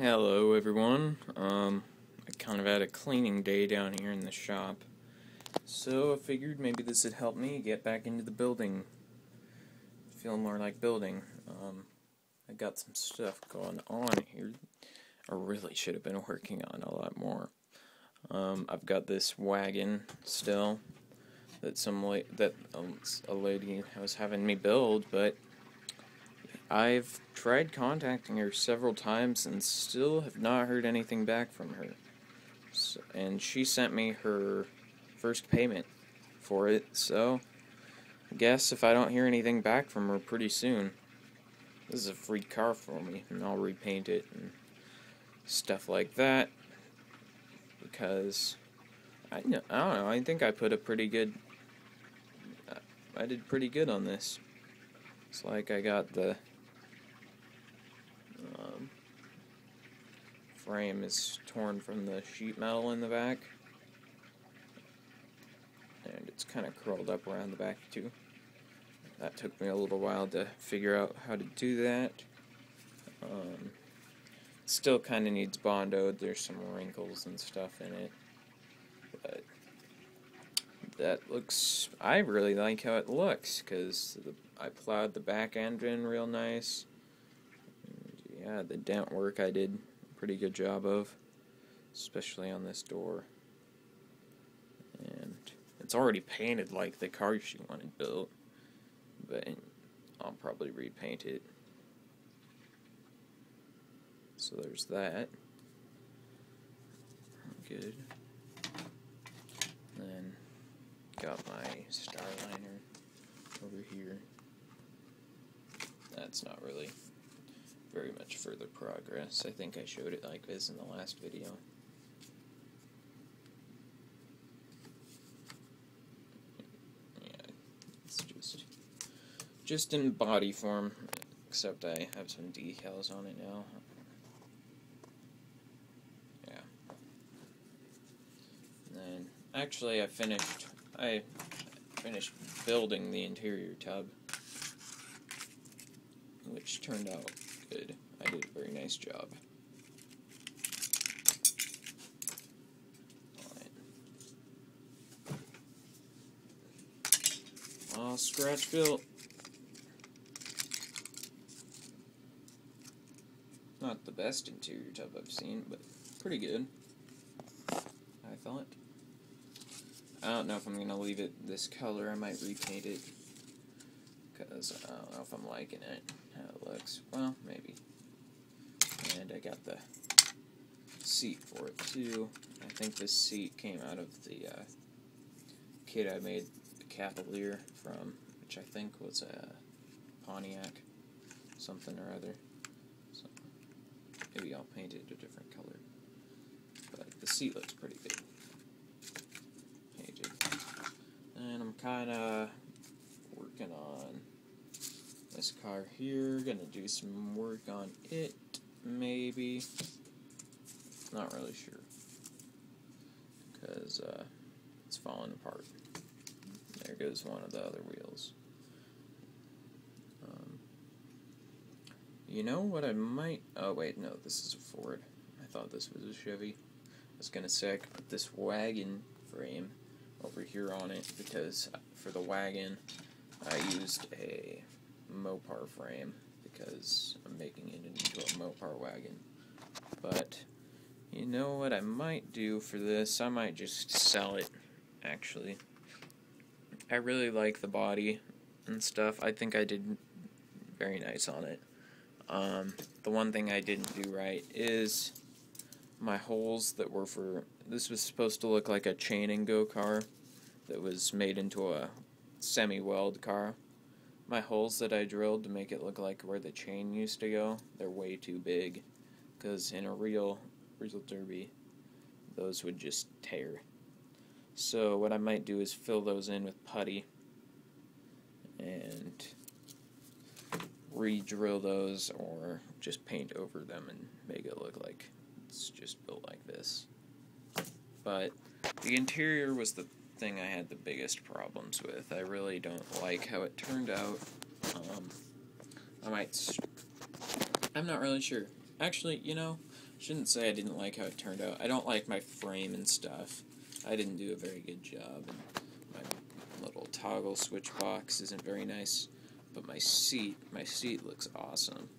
Hello everyone. I kind of had a cleaning day down here in the shop, so I figured maybe this would help me get back into the building, feel more like building. I got some stuff going on here. I really should have been working on a lot more. I've got this wagon still that a lady was having me build, but I've tried contacting her several times and still have not heard anything back from her. And she sent me her first payment for it, so I guess if I don't hear anything back from her pretty soon, this is a free car for me, and I'll repaint it and stuff like that, because I don't know, I think I put a pretty good, I did pretty good on this. It's like I got the frame is torn from the sheet metal in the back, and it's kind of curled up around the back too. That took me a little while to figure out how to do that. Still kind of needs Bondoed. There's some wrinkles and stuff in it, but that looks, I really like how it looks, because I plowed the back end in real nice. And yeah, the dent work I did a pretty good job of, especially on this door. And it's already painted like the car she wanted built, but I'll probably repaint it. So there's that. Good. Then got my Starliner over here. That's not really very much further progress. I think I showed it like this in the last video. Yeah, it's just in body form, except I have some decals on it now. Actually, I finished building the interior tub, which turned out good. I did a very nice job. All scratch built. Not the best interior tub I've seen, but pretty good, I thought. I don't know if I'm going to leave it this color. I might repaint it, because I don't know if I'm liking it, how it looks. Well, maybe. And I got the seat for it, too. I think this seat came out of the kit I made the Cavalier from, which I think was a Pontiac something or other. So maybe I'll paint it a different color. But the seat looks pretty good. And I'm kind of working on this car here. Gonna do some work on it, maybe. Not really sure, because it's falling apart. There goes one of the other wheels. You know what I might... Oh, wait, no, this is a Ford. I thought this was a Chevy. I was gonna say I could put this wagon frame over here on it, because for the wagon I used a Mopar frame, because I'm making it into a Mopar wagon. But you know what I might do for this? I might just sell it, actually. I really like the body and stuff. I think I did very nice on it. The one thing I didn't do right is my holes that were for... This was supposed to look like a chain and go car that was made into a semi-weld car. My holes that I drilled to make it look like where the chain used to go, they're way too big, because in a real derby, those would just tear. So what I might do is fill those in with putty and re-drill those, or just paint over them and make it look like it's just built like this. But the interior was the thing I had the biggest problems with. I really don't like how it turned out. I'm not really sure. Actually, you know, Shouldn't say I didn't like how it turned out. I don't like my frame and stuff. I didn't do a very good job, and my little toggle switch box isn't very nice. But my seat looks awesome.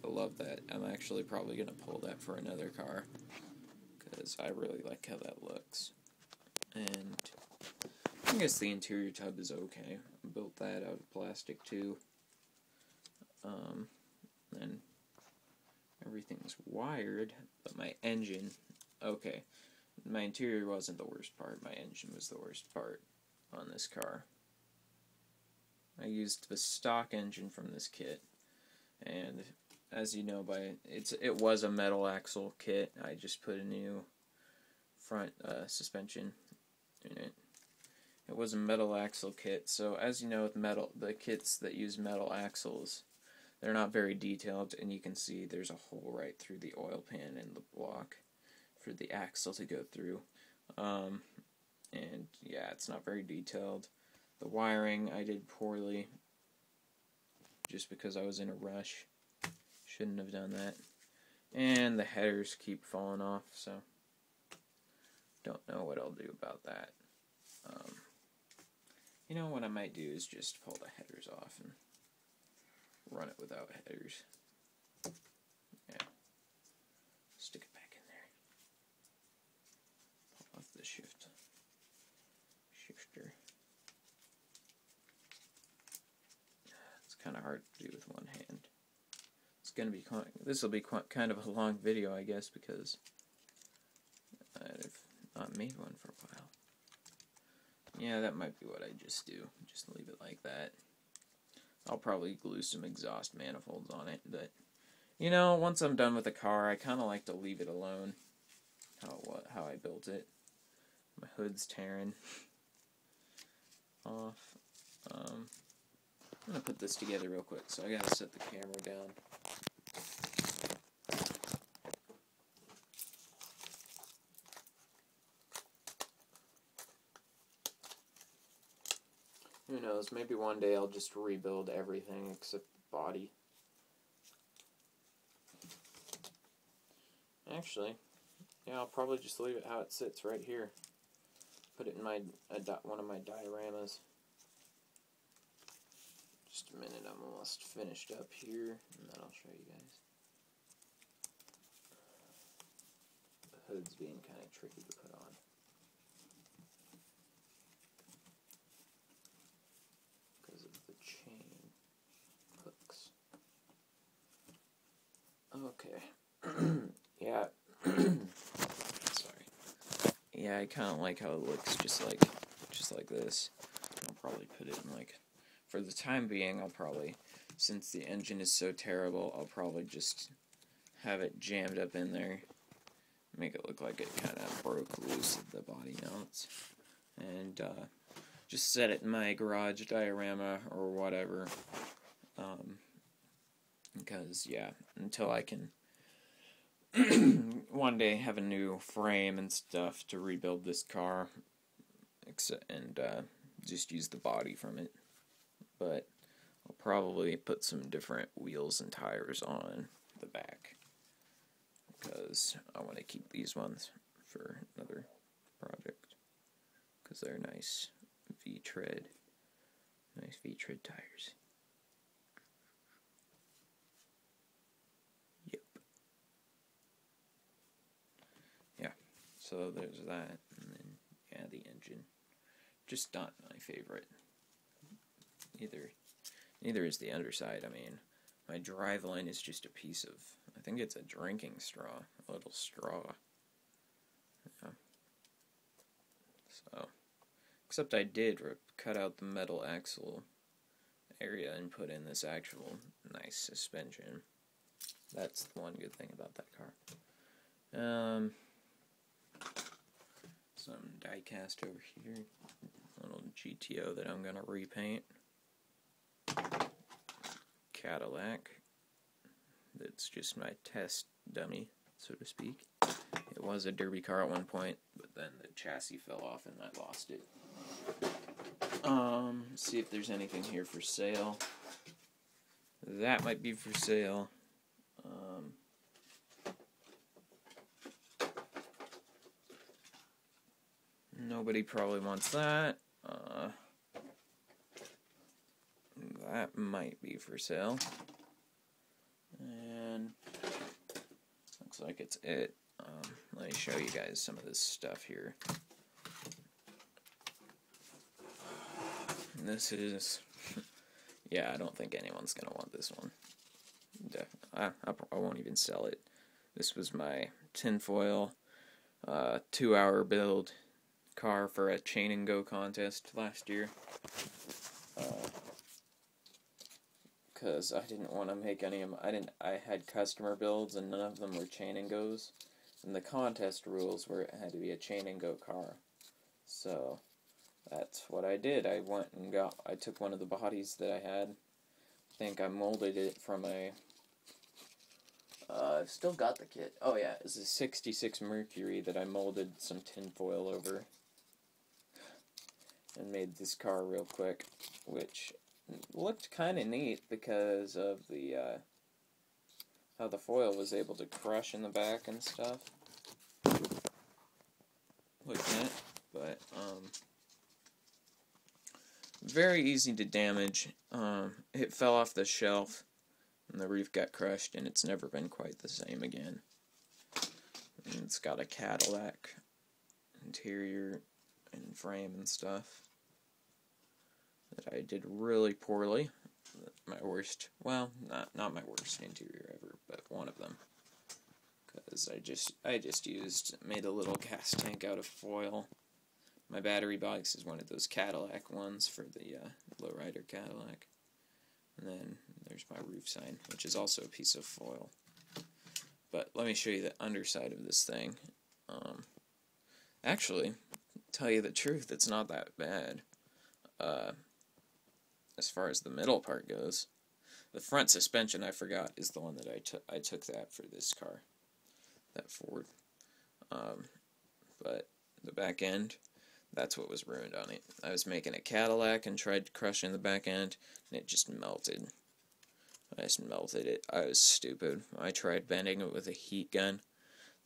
I love that. I'm actually probably going to pull that for another car, because I really like how that looks. And I guess the interior tub is okay. I built that out of plastic too. And everything's wired, but my engine, okay. My interior wasn't the worst part, my engine was the worst part on this car. I used the stock engine from this kit, and as you know, it was a metal axle kit. I just put a new front suspension in it. It was a metal axle kit, so as you know with the kits that use metal axles, they're not very detailed, and you can see there's a hole right through the oil pan in the block for the axle to go through. And yeah, it's not very detailed. The wiring I did poorly, just because I was in a rush. Shouldn't have done that. And the headers keep falling off, so don't know what I'll do about that. You know what I might do is just pull the headers off and run it without headers. Yeah. Stick it back in there. Pull off the shifter. It's kind of hard to do with one hand. It's gonna be this will be kind of a long video, I guess, because I've not made one for a while. Yeah, that might be what I just do. Just leave it like that. I'll probably glue some exhaust manifolds on it, but you know, once I'm done with the car, I kind of like to leave it alone. How I built it. My hood's tearing off. I'm gonna put this together real quick, so I gotta set the camera down. Who knows, maybe one day I'll just rebuild everything except the body. Actually, yeah, I'll probably just leave it how it sits right here. Put it in one of my dioramas. Just a minute, I'm almost finished up here, and then I'll show you guys. The hood's being kind of tricky to put on. Because of the chain hooks. Okay. Yeah. Sorry. Yeah, I kind of like how it looks, just like this. I'll probably put it in for the time being, I'll probably, since the engine is so terrible, I'll probably just have it jammed up in there. Make it look like it kind of broke loose of the body mounts. And just set it in my garage diorama or whatever. Because, yeah, until I can one day have a new frame and stuff to rebuild this car, and just use the body from it. But I'll probably put some different wheels and tires on the back, because I want to keep these ones for another project, because they're nice V-tread tires. Yep. Yeah, so there's that, and then, yeah, the engine. Just not my favorite. Neither is the underside. I mean, my driveline is just a piece of, I think it's a drinking straw, a little straw. Yeah. So, except I did cut out the metal axle area and put in this actual nice suspension. That's the one good thing about that car. Some die cast over here. A little GTO that I'm going to repaint. Cadillac. That's just my test dummy, so to speak. It was a derby car at one point, but then the chassis fell off and I lost it. See if there's anything here for sale. That might be for sale. Nobody probably wants that. That might be for sale. And looks like it's it. Let me show you guys some of this stuff here. This is, yeah, I don't think anyone's gonna want this one. I won't even sell it. This was my tinfoil 2-hour build car for a chain and go contest last year. Because I didn't want to make any of them. I had customer builds and none of them were chain and goes. And the contest rules were it had to be a chain and go car. So that's what I did. I took one of the bodies that I had. I think I molded it from I've still got the kit. Oh yeah, it's a 66 Mercury that I molded some tinfoil over. And made this car real quick, which looked kind of neat because of the how the foil was able to crush in the back and stuff. Like that, but very easy to damage. It fell off the shelf and the roof got crushed, and it's never been quite the same again. And it's got a Cadillac interior and frame and stuff that I did really poorly. My worst, well, not my worst interior ever, but one of them. Because I just made a little gas tank out of foil. My battery box is one of those Cadillac ones for the lowrider Cadillac. And then there's my roof sign, which is also a piece of foil. But let me show you the underside of this thing. Actually, tell you the truth, it's not that bad. As far as the middle part goes. The front suspension, I forgot, is the one that I took that for this car. That Ford. But the back end, that's what was ruined on it. I was making a Cadillac and tried crushing the back end, and it just melted. I just melted it. I was stupid. I tried bending it with a heat gun.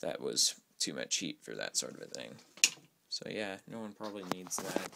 That was too much heat for that sort of a thing. So yeah, no one probably needs that.